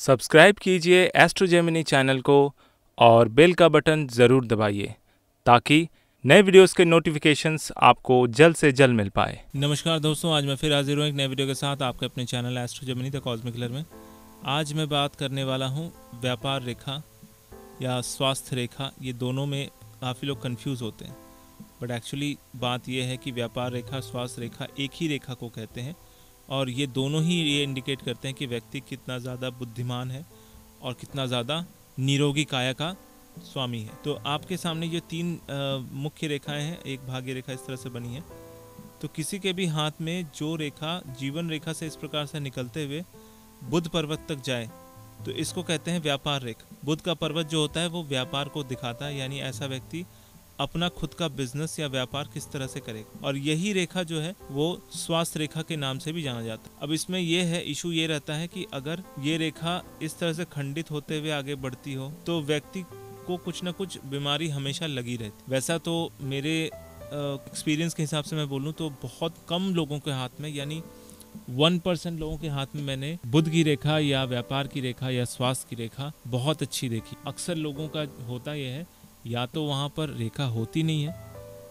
Subscribe कीजिए astro Gemini channel को और बेल का बटन ज़रूर दबाइए ताकि नए वीडियोस के नोटिफिकेशंस आपको जल्द से जल्द मिल पाए। नमस्कार दोस्तों, आज मैं फिर हाजिर हूँ एक नए वीडियो के साथ आपके अपने channel astro Gemini the cosmic killer में। आज मैं बात करने वाला हूँ व्यापार रेखा या स्वास्थ्य रेखा। ये दोनों में काफ़ी लोग कंफ्यूज होते हैं, बट एक्चुअली बात यह है कि व्यापार रेखा स्वास्थ्य रेखा एक ही रेखा को कहते हैं और ये दोनों ही ये इंडिकेट करते हैं कि व्यक्ति कितना ज़्यादा बुद्धिमान है और कितना ज़्यादा निरोगी काया का स्वामी है। तो आपके सामने ये तीन मुख्य रेखाएं हैं, एक भाग्य रेखा इस तरह से बनी है। तो किसी के भी हाथ में जो रेखा जीवन रेखा से इस प्रकार से निकलते हुए बुध पर्वत तक जाए तो इसको कहते हैं व्यापार रेखा। बुध का पर्वत जो होता है वो व्यापार को दिखाता है, यानी ऐसा व्यक्ति अपना खुद का बिजनेस या व्यापार किस तरह से करेगा। और यही रेखा जो है वो स्वास्थ्य रेखा के नाम से भी जाना जाता है। अब इसमें ये है, इशू ये रहता है कि अगर ये रेखा इस तरह से खंडित होते हुए आगे बढ़ती हो तो व्यक्ति को कुछ ना कुछ बीमारी हमेशा लगी रहती। वैसा तो मेरे एक्सपीरियंस के हिसाब से मैं बोलूँ तो बहुत कम लोगों के हाथ में, यानी 1% लोगों के हाथ में मैंने बुध की रेखा या व्यापार की रेखा या स्वास्थ्य की रेखा बहुत अच्छी देखी। अक्सर लोगों का होता यह है, या तो वहाँ पर रेखा होती नहीं है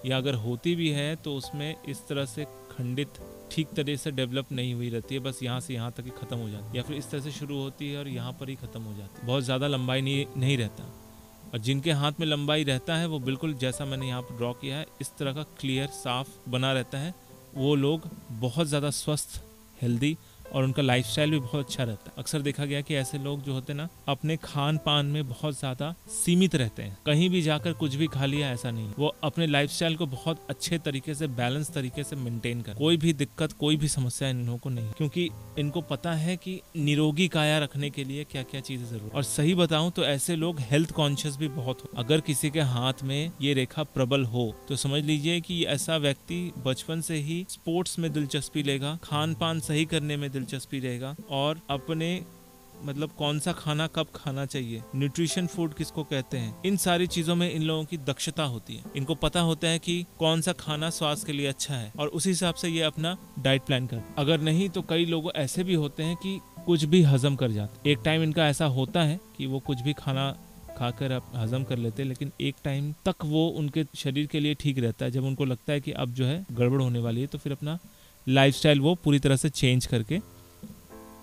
या अगर होती भी है तो उसमें इस तरह से खंडित ठीक तरह से डेवलप नहीं हुई रहती है, बस यहाँ से यहाँ तक ही ख़त्म हो जाती है, या फिर इस तरह से शुरू होती है और यहाँ पर ही ख़त्म हो जाती है। बहुत ज़्यादा लंबाई नहीं रहता। और जिनके हाथ में लंबाई रहता है वो बिल्कुल जैसा मैंने यहाँ पर ड्रॉ किया है इस तरह का क्लियर साफ बना रहता है। वो लोग बहुत ज़्यादा स्वस्थ, हेल्दी और उनका लाइफस्टाइल भी बहुत अच्छा रहता है। अक्सर देखा गया कि ऐसे लोग जो होते हैं ना अपने खान पान में बहुत ज़्यादा सीमित रहते हैं, कहीं भी जाकर कुछ भी खा लिया ऐसा नहीं। वो अपने लाइफस्टाइल को बहुत अच्छे तरीके से बैलेंस तरीके से मेंटेन कर, कोई भी दिक्कत कोई भी समस्या इन लोगों को नहीं, क्योंकि इनको पता है कि निरोगी काया रखने के लिए क्या क्या चीजें जरूर। और सही बताऊं तो ऐसे लोग हेल्थ कॉन्शियस भी बहुत हो। अगर किसी के हाथ में ये रेखा प्रबल हो तो समझ लीजिए कि ऐसा व्यक्ति बचपन से ही स्पोर्ट्स में दिलचस्पी लेगा, खान पान सही करने में दिलचस्पी रहेगा और अपने मतलब कौन सा खाना कब खाना चाहिए, न्यूट्रिशन फूड किसको कहते हैं, इन सारी चीजों में इन लोगों की दक्षता होती है। इनको पता होता है कि कौन सा खाना स्वास्थ्य के लिए अच्छा है और उसी हिसाब से ये अपना डाइट प्लान कर। अगर नहीं तो कई लोग ऐसे भी होते हैं कि कुछ भी हजम कर जाते। एक टाइम इनका ऐसा होता है कि वो कुछ भी खाना खाकर आप हजम कर लेते हैं, लेकिन एक टाइम तक वो उनके शरीर के लिए ठीक रहता है। जब उनको लगता है कि अब जो है गड़बड़ होने वाली है तो फिर अपना लाइफस्टाइल वो पूरी तरह से चेंज करके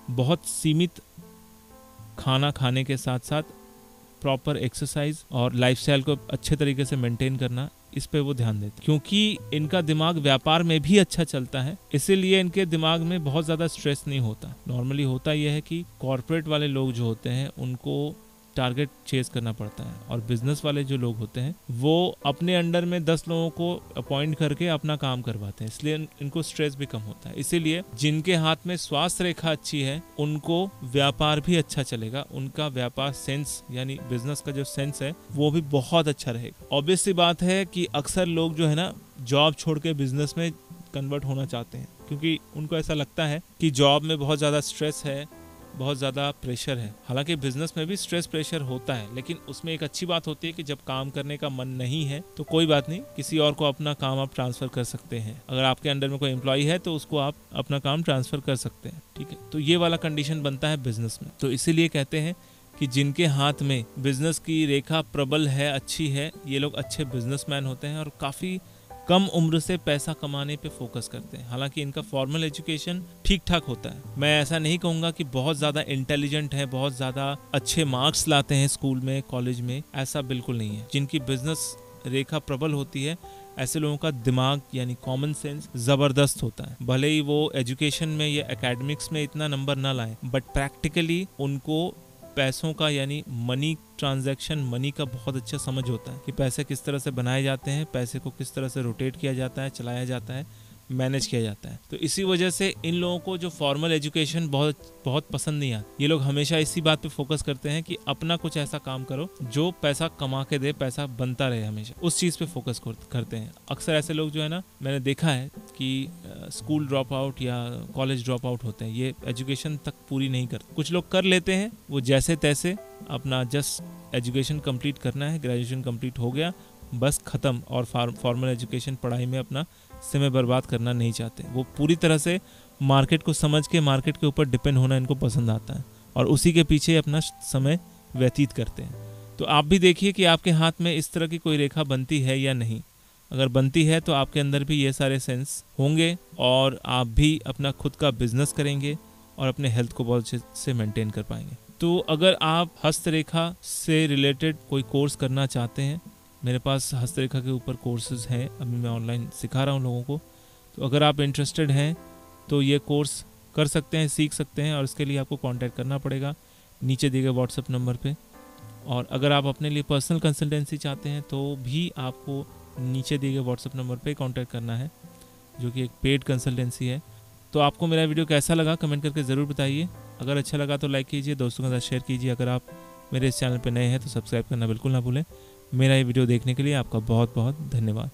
बहुत सीमित खाना खाने के साथ साथ प्रॉपर एक्सरसाइज और लाइफस्टाइल को अच्छे तरीके से मेंटेन करना, इस पे वो ध्यान देते हैं। क्योंकि इनका दिमाग व्यापार में भी अच्छा चलता है, इसीलिए इनके दिमाग में बहुत ज़्यादा स्ट्रेस नहीं होता। नॉर्मली होता यह है कि कॉर्पोरेट वाले लोग जो होते हैं उनको टारगेट चेज करना पड़ता है और बिजनेस वाले जो लोग होते हैं वो अपने अंडर में 10 लोगों को अपॉइंट करके अपना काम करवाते हैं, इसलिए इनको स्ट्रेस भी कम होता है। इसीलिए जिनके हाथ में स्वास्थ्य रेखा अच्छी है उनको व्यापार भी अच्छा चलेगा, उनका व्यापार सेंस यानी बिजनेस का जो सेंस है वो भी बहुत अच्छा रहेगा। ऑब्वियस सी बात है कि अक्सर लोग जो है ना जॉब छोड़ के बिजनेस में कन्वर्ट होना चाहते हैं, क्योंकि उनको ऐसा लगता है कि जॉब में बहुत ज़्यादा स्ट्रेस है, बहुत ज़्यादा प्रेशर है। हालांकि बिजनेस में भी स्ट्रेस प्रेशर होता है, लेकिन उसमें एक अच्छी बात होती है कि जब काम करने का मन नहीं है तो कोई बात नहीं, किसी और को अपना काम आप ट्रांसफ़र कर सकते हैं। अगर आपके अंडर में कोई एम्प्लॉय है तो उसको आप अपना काम ट्रांसफ़र कर सकते हैं, ठीक है। तो ये वाला कंडीशन बनता है बिजनेस में। तो इसीलिए कहते हैं कि जिनके हाथ में बिजनेस की रेखा प्रबल है, अच्छी है, ये लोग अच्छे बिजनेसमैन होते हैं और काफ़ी कम उम्र से पैसा कमाने पे फोकस करते हैं। हालांकि इनका फॉर्मल एजुकेशन ठीक ठाक होता है। मैं ऐसा नहीं कहूँगा कि बहुत ज़्यादा इंटेलिजेंट है, बहुत ज़्यादा अच्छे मार्क्स लाते हैं स्कूल में कॉलेज में, ऐसा बिल्कुल नहीं है। जिनकी बिजनेस रेखा प्रबल होती है ऐसे लोगों का दिमाग यानी कॉमन सेंस ज़बरदस्त होता है। भले ही वो एजुकेशन में या एकेडमिक्स में इतना नंबर ना लाए, बट प्रैक्टिकली उनको पैसों का यानी मनी ट्रांजैक्शन, मनी का बहुत अच्छा समझ होता है कि पैसे किस तरह से बनाए जाते हैं, पैसे को किस तरह से रोटेट किया जाता है, चलाया जाता है, मैनेज किया जाता है। तो इसी वजह से इन लोगों को जो फॉर्मल एजुकेशन बहुत पसंद नहीं आता। ये लोग हमेशा इसी बात पे फोकस करते हैं कि अपना कुछ ऐसा काम करो जो पैसा कमा के दे, पैसा बनता रहे, हमेशा उस चीज़ पे फोकस करते हैं। अक्सर ऐसे लोग जो है ना, मैंने देखा है कि स्कूल ड्रॉप आउट या कॉलेज ड्रॉप आउट होते हैं, ये एजुकेशन तक पूरी नहीं करते। कुछ लोग कर लेते हैं, वो जैसे तैसे अपना जस्ट एजुकेशन कंप्लीट करना है, ग्रेजुएशन कंप्लीट हो गया, बस ख़त्म, और फॉर्मल एजुकेशन पढ़ाई में अपना समय बर्बाद करना नहीं चाहते। वो पूरी तरह से मार्केट को समझ के मार्केट के ऊपर डिपेंड होना इनको पसंद आता है और उसी के पीछे अपना समय व्यतीत करते हैं। तो आप भी देखिए कि आपके हाथ में इस तरह की कोई रेखा बनती है या नहीं। अगर बनती है तो आपके अंदर भी ये सारे सेंस होंगे और आप भी अपना खुद का बिजनेस करेंगे और अपने हेल्थ को बहुत अच्छे से मेंटेन कर पाएंगे। तो अगर आप हस्तरेखा से रिलेटेड कोई कोर्स करना चाहते हैं, मेरे पास हस्तरेखा के ऊपर कोर्सेज हैं, अभी मैं ऑनलाइन सिखा रहा हूँ लोगों को। तो अगर आप इंटरेस्टेड हैं तो ये कोर्स कर सकते हैं, सीख सकते हैं, और इसके लिए आपको कांटेक्ट करना पड़ेगा नीचे दिए गए व्हाट्सएप नंबर पे। और अगर आप अपने लिए पर्सनल कंसल्टेंसी चाहते हैं तो भी आपको नीचे दिए गए व्हाट्सएप नंबर पे कांटेक्ट करना है, जो कि एक पेड कंसल्टेंसी है। तो आपको मेरा वीडियो कैसा लगा कमेंट करके ज़रूर बताइए। अगर अच्छा लगा तो लाइक कीजिए, दोस्तों के साथ शेयर कीजिए। अगर आप मेरे इस चैनल पर नए हैं तो सब्सक्राइब करना बिल्कुल ना भूलें। मेरा ये वीडियो देखने के लिए आपका बहुत बहुत धन्यवाद।